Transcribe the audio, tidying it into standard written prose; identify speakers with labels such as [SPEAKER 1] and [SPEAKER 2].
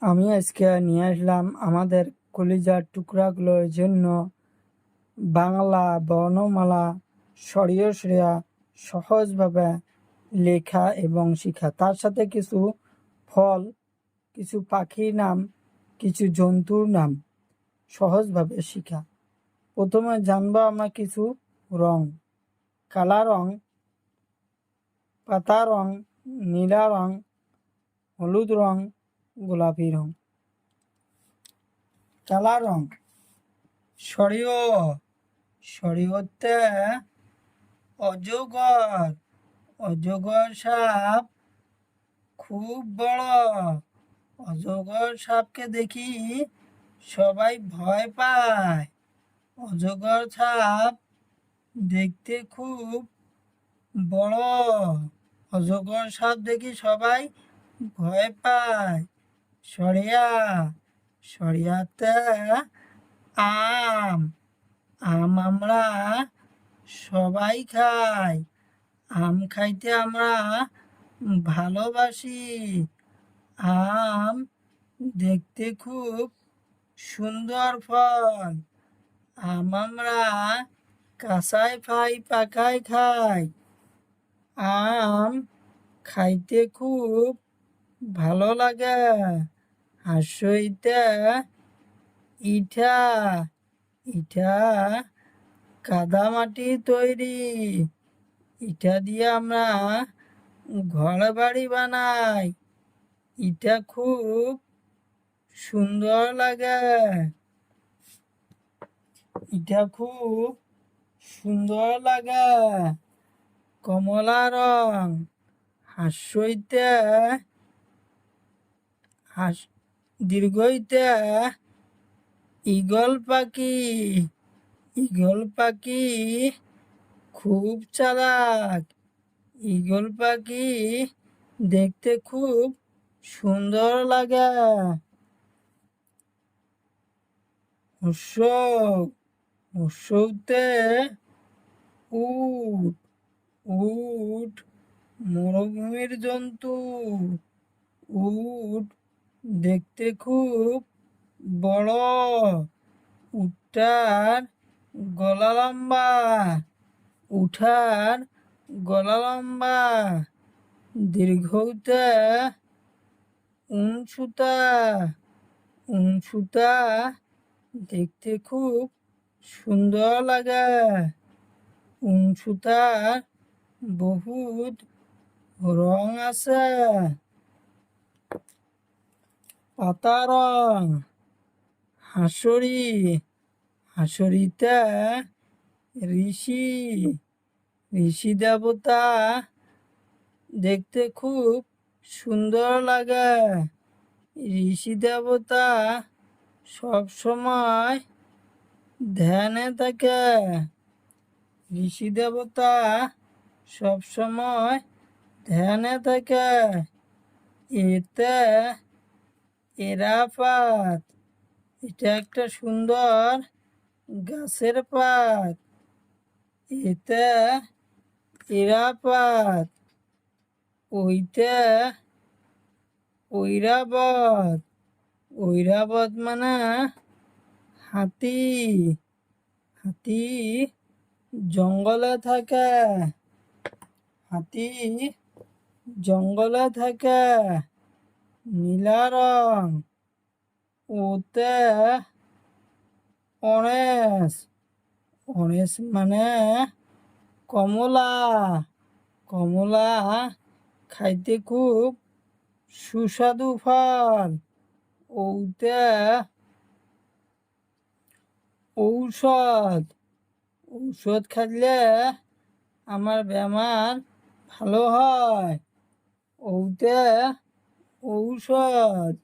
[SPEAKER 1] আমি আজকে নিয়ে আসলাম আমাদের কলিজার টুকরাগুলোর জন্য বাংলা বর্ণমালা স্বরীয় সহজভাবে লেখা এবং শেখা, তার সাথে কিছু ফল, কিছু পাখির নাম, কিছু জন্তুর নাম সহজভাবে শেখা। প্রথমে জানবো আমরা কিছু রং: কালা রং, পাতা রং, নীলা রং, হলুদ রং, গোলাপি রং। কালা রং শরীয়তে অজগর। অজগর সাপ খুব বড়। অজগর সাপকে দেখি সবাই ভয় পায়। অজগর সাপ দেখতে খুব বড়। অজগর সাপ দেখি সবাই ভয় পায়। শরিয়াতে আম। আম আমরা সবাই খাই। আম খাইতে আমরা ভালোবাসি। আম দেখতে খুব সুন্দর ফল। আম আমরা কাঁচাই খাই, পাকাই খাই। আম খাইতে খুব ভালো লাগে। হাসইতে ইটা। ইটা কাদা মাটি তৈরি। ইটা দিয়ে আমরা ঘর বাড়ি বানাই। ইটা খুব সুন্দর লাগে। ইটা খুব সুন্দর লাগে। কমলা রং। হাস্যইতে দীর্ঘইতে ঈগল পাখি। ঈগল পাখি খুব চালাক। ঈগল পাখি দেখতে খুব সুন্দর লাগে। উৎসবতে উট। উট মরুভূমির জন্তু। উট দেখতে খুব বড়। উটটার গলা লম্বা। উঠার গলা লম্বা। দীর্ঘতে উনসুতা। উনসুতা দেখতে খুব সুন্দর লাগে। উনসুতার বহুত রং আছে। পাতা রং। হাঁসুরিতে ঋষি। ঋষি দেবতা দেখতে খুব সুন্দর লাগে। ঋষি দেবতা সব সময় ধ্যানে থাকে। ঋষি দেবতা সব সময় ধ্যানে থাকে। এতে এরা পাত। এটা একটা সুন্দর গাছের পাত। এতে এরা পাত। ওইতে ঐরাবত। ঐরাবত মানে হাতি। হাতি জঙ্গলে থাকে। হাতি জঙ্গলে থাকে। নীলা রং। ওতে অরেঞ্জ। অরেঞ্জ মানে কমলা। কমলা খাইতে খুব সুস্বাদু ফল। ওতে ঔষধ। ঔষধ খাইলে আমার বেমার ভালো হয়। ওতে ঔষধ।